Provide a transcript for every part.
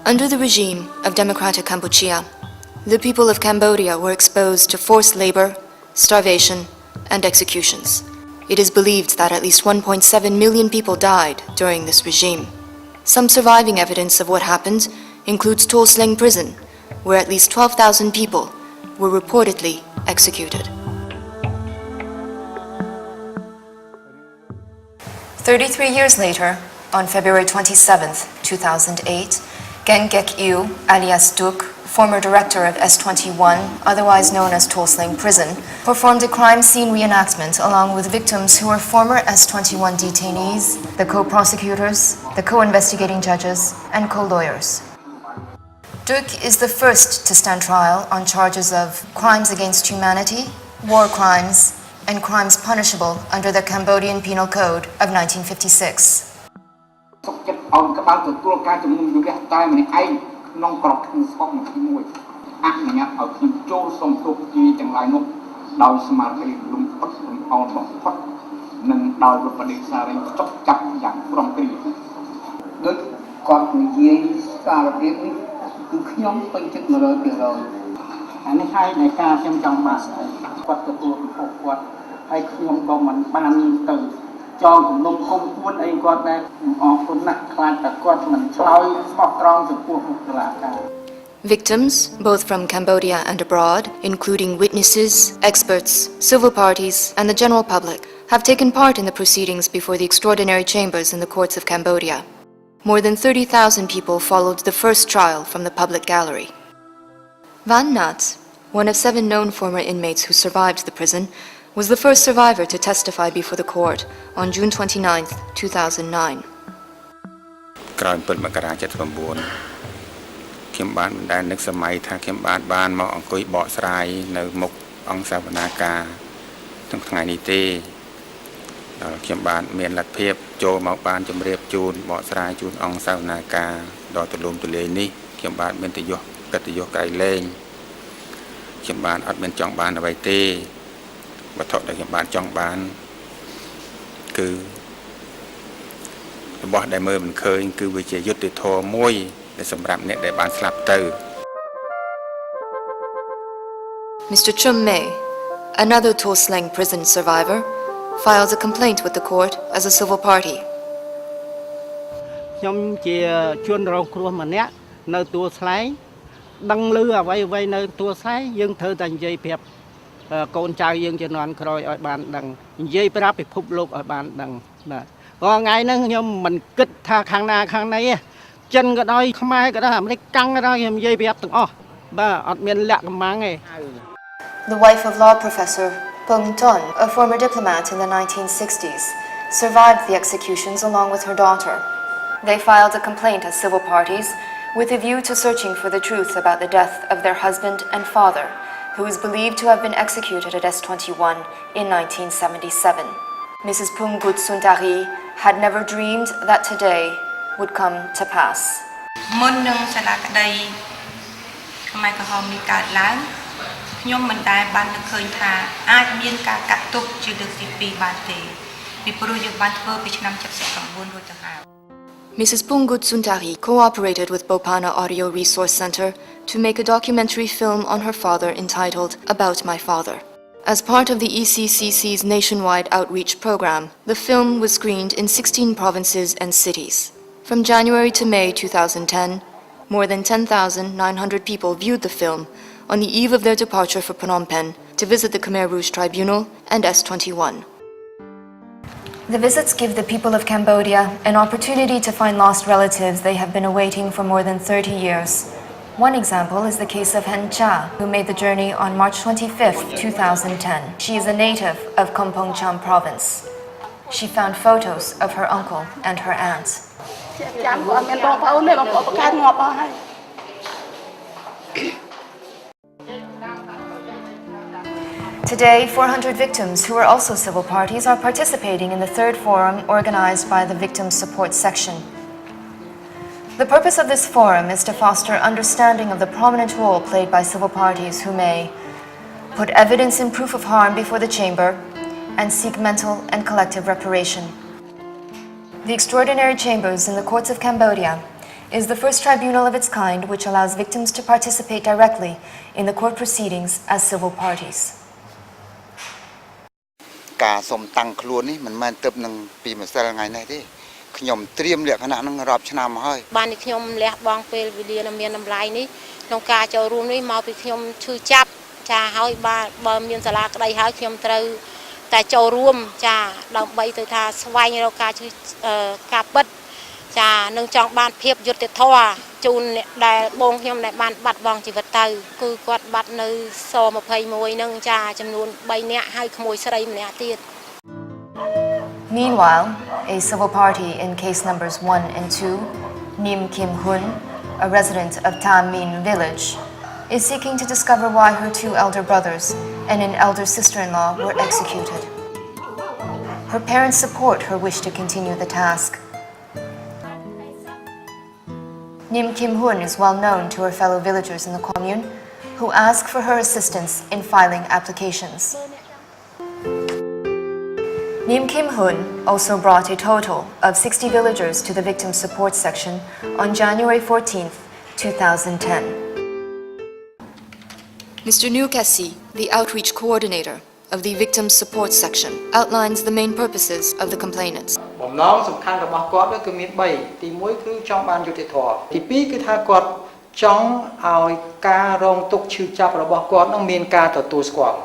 Under the regime of Democratic Kampuchea, the people of Cambodia were exposed to forced labor, starvation, and executions. It is believed that at least 1.7 million people died during this regime. Some surviving evidence of what happened includes Tuol Sleng Prison, where at least 12,000 people were reportedly executed. 33 years later, on February 27, 2008, Geng Gek-ew, alias Duc, former director of S21, otherwise known as Tuol Sleng Prison, performed a crime scene reenactment along with victims who were former S21 detainees, the co-prosecutors, the co-investigating judges, and co-lawyers. Duc is the first to stand trial on charges of crimes against humanity, war crimes, and crimes punishable under the Cambodian Penal Code of 1956. Victims, both from Cambodia and abroad, including witnesses, experts, civil parties, and the general public, have taken part in the proceedings before the extraordinary chambers in the courts of Cambodia. More than 30,000 people followed the first trial from the public gallery. Van Nat, one of 7 known former inmates who survived the prison, was the first survivor to testify before the court on June 29, 2009. ខ្ញុំបានមិនដែលនឹកសម័យថាខ្ញុំបានមកអង្គុយបកស្រាយនៅមុខអង្គសាវនាការក្នុងថ្ងៃនេះទេដល់ខ្ញុំបានមានលទ្ធភាពចូលមកបានជម្រាបជូនបកស្រាយជូនអង្គសាវនាការដល់ទូលំទូលាយនេះខ្ញុំបានមានទយោកិត្តិយសក្រៃលែងខ្ញុំបានអត់មានចង់បានអ្វីទេវត្ថុដែលខ្ញុំបានចង់បានគឺរបស់ដែលមើលមិនឃើញគឺវាជាយុត្តិធម៌មួយ Mr. Chum Mei, another Tuol Sleng prison survivor, filed a complaint with the court as a civil party. The wife of law professor Pung Ton, a former diplomat in the 1960s, survived the executions along with her daughter. They filed a complaint as civil parties with a view to searching for the truth about the death of their husband and father, who is believed to have been executed at S21 in 1977. Mrs. Pungut Suntari had never dreamed that today would come to pass. Mrs. Pungut Suntari cooperated with Bopana Audio Resource Center to make a documentary film on her father entitled About My Father. As part of the ECCC's nationwide outreach program, the film was screened in 16 provinces and cities. From January to May 2010, more than 10,900 people viewed the film on the eve of their departure for Phnom Penh to visit the Khmer Rouge Tribunal and S21. The visits give the people of Cambodia an opportunity to find lost relatives they have been awaiting for more than 30 years. One example is the case of Hen Cha, who made the journey on March 25, 2010. She is a native of Kompong Cham province. She found photos of her uncle and her aunt. Today, 400 victims who are also civil parties are participating in the third forum organized by the Victims Support Section. The purpose of this forum is to foster understanding of the prominent role played by civil parties who may put evidence in proof of harm before the chamber and seek mental and collective reparation. The extraordinary chambers in the courts of Cambodia is the first tribunal of its kind which allows victims to participate directly in the court proceedings as civil parties. ការសុំតាំងខ្លួននេះមិនមែនទៅនឹងពីម្សិលថ្ងៃនេះទេខ្ញុំត្រៀមលក្ខណៈនឹងរាប់ឆ្នាំមកហើយបានខ្ញុំលះបង់ពេលវេលាមានតម្លៃនេះក្នុងការចូលរួមនេះមកពីខ្ញុំឈឺចាប់ចាហើយបើមានសាលាក្តីហើយខ្ញុំត្រូវតែចូលរួមចាដើម្បីទៅថាស្វែងរកការពិតចានឹងចង់បានភាពយុត្តិធម៌ជូនអ្នកដែលបងខ្ញុំដែលបានបាត់បង់ជីវិតទៅគឺគាត់បាត់នៅស21នឹងចាចំនួន3នាក់ហើយក្មួយស្រីម្នាក់ទៀត Meanwhile, a civil party in case numbers 1 and 2, Nim Kim Hun, a resident of Tam Min village, is seeking to discover why her 2 elder brothers and an elder sister-in-law were executed. Her parents support her wish to continue the task. Nim Kim Hun is well known to her fellow villagers in the commune, who ask for her assistance in filing applications. Nim Kim Hun also brought a total of 60 villagers to the victim support section on January 14th, 2010. Mr. Newcassie, the outreach coordinator of the victim support section, outlines the main purposes of the complainants. បំណងសំខាន់របស់គាត់គឺមាន3ទី1គឺចង់បានយុត្តិធម៌ទី2គឺថាគាត់ចង់ឲ្យការរងទុក្ខឈឺចាប់របស់គាត់នឹងមានការទទួលស្គាល់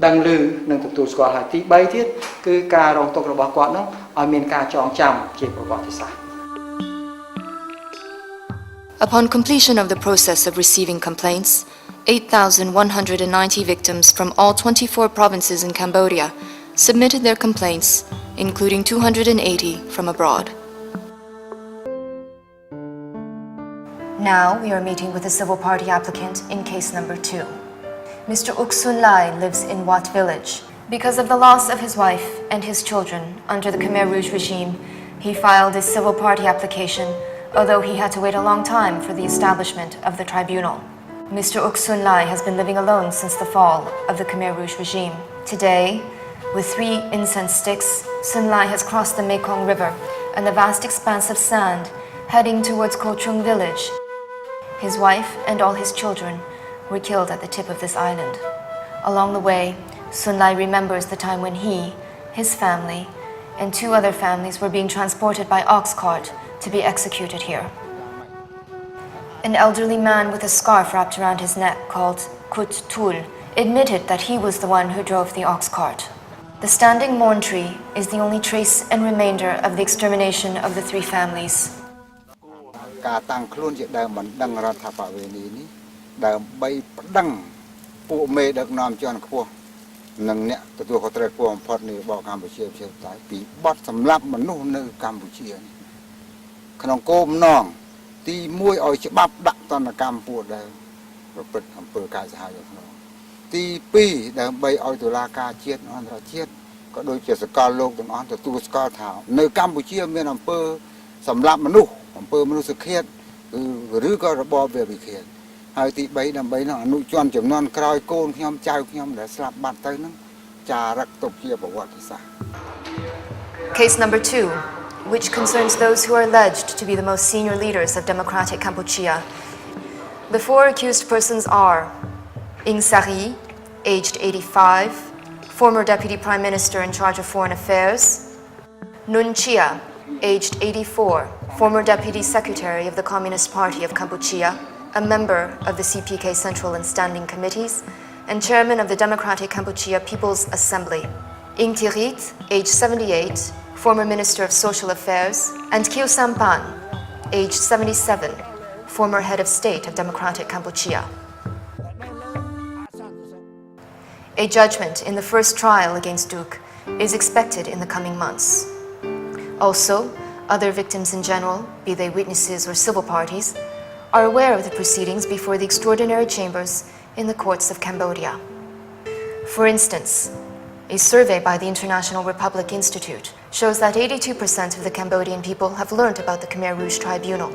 ដឹងឮនិងទទួលស្គាល់ហើយទី3ទៀតគឺការរងទុក្ខរបស់គាត់នឹងឲ្យមានការចងចាំជាប្រវត្តិសាស្ត្រ Upon completion of the process of receiving complaints, 8,190 victims from all 24 provinces in Cambodia submitted their complaints, including 280 from abroad. Now we are meeting with a civil party applicant in case number 2. Mr. Uk Sun Lai lives in Wat village. Because of the loss of his wife and his children under the Khmer Rouge regime, he filed a civil party application, although he had to wait a long time for the establishment of the tribunal. Mr. Uk Sun Lai has been living alone since the fall of the Khmer Rouge regime. Today, with 3 incense sticks, Sun Lai has crossed the Mekong River and the vast expanse of sand, heading towards Ko Chung village. His wife and all his children were killed at the tip of this island. Along the way, Sun Lai remembers the time when he, his family, and 2 other families were being transported by ox cart to be executed here. An elderly man with a scarf wrapped around his neck called Kut Tul admitted that he was the one who drove the ox cart. The standing mourn tree is the only trace and remainder of the extermination of the 3 families. ការតាំងខ្លួនជាដើមបណ្ដឹងរដ្ឋបវេនីនេះដើម្បីប្តឹងពួកមេដឹកនាំជាន់ខ្ពស់និងអ្នកទទួលខុសត្រូវខ្ពស់បំផុតនៃរបបកម្ពុជាប្រជាធិបតេយ្យពីបទសម្លាប់មនុស្សនៅកម្ពុជាក្នុងគោលបំណងទី1ឲ្យច្បាប់ដាក់ទណ្ឌកម្មពួកដែលប្រព្រឹត្តអំពើកាយសាហាវយ៉ាងនោះទី2ដើម្បីឲ្យតុលាការជាតិអន្តរជាតិក៏ដូចជាសកលលោកទាំងអស់ទទួលស្គាល់ថានៅកម្ពុជាមានអំពើសម្លាប់មនុស្សអំពើមនុស្សឃាតឬក៏របបវេរវិឃាតហើយទី3ដើម្បីនឹងអនុជនចំនួនក្រោយកូនខ្ញុំចៅខ្ញុំដែលស្លាប់បាត់ទៅនឹងចារឹកទុកជាប្រវត្តិសាស្ត្រ Case number 2, which concerns those who are alleged to be the most senior leaders of democratic Kampuchea. The 4 accused persons are Ing Sari, aged 85, former Deputy Prime Minister in charge of Foreign Affairs, Nun Chia, aged 84, former Deputy Secretary of the Communist Party of Kampuchea, a member of the CPK Central and Standing Committees, and Chairman of the Democratic Kampuchea People's Assembly. Ing Tirit, aged 78, former Minister of Social Affairs, and Khieu Sampan, aged 77, former Head of State of Democratic Kampuchea. A judgment in the first trial against Duke is expected in the coming months. Also, other victims in general, be they witnesses or civil parties, are aware of the proceedings before the extraordinary chambers in the courts of Cambodia. For instance, a survey by the International Republic Institute shows that 82% of the Cambodian people have learned about the Khmer Rouge Tribunal,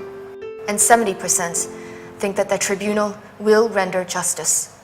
and 70% think that the tribunal will render justice.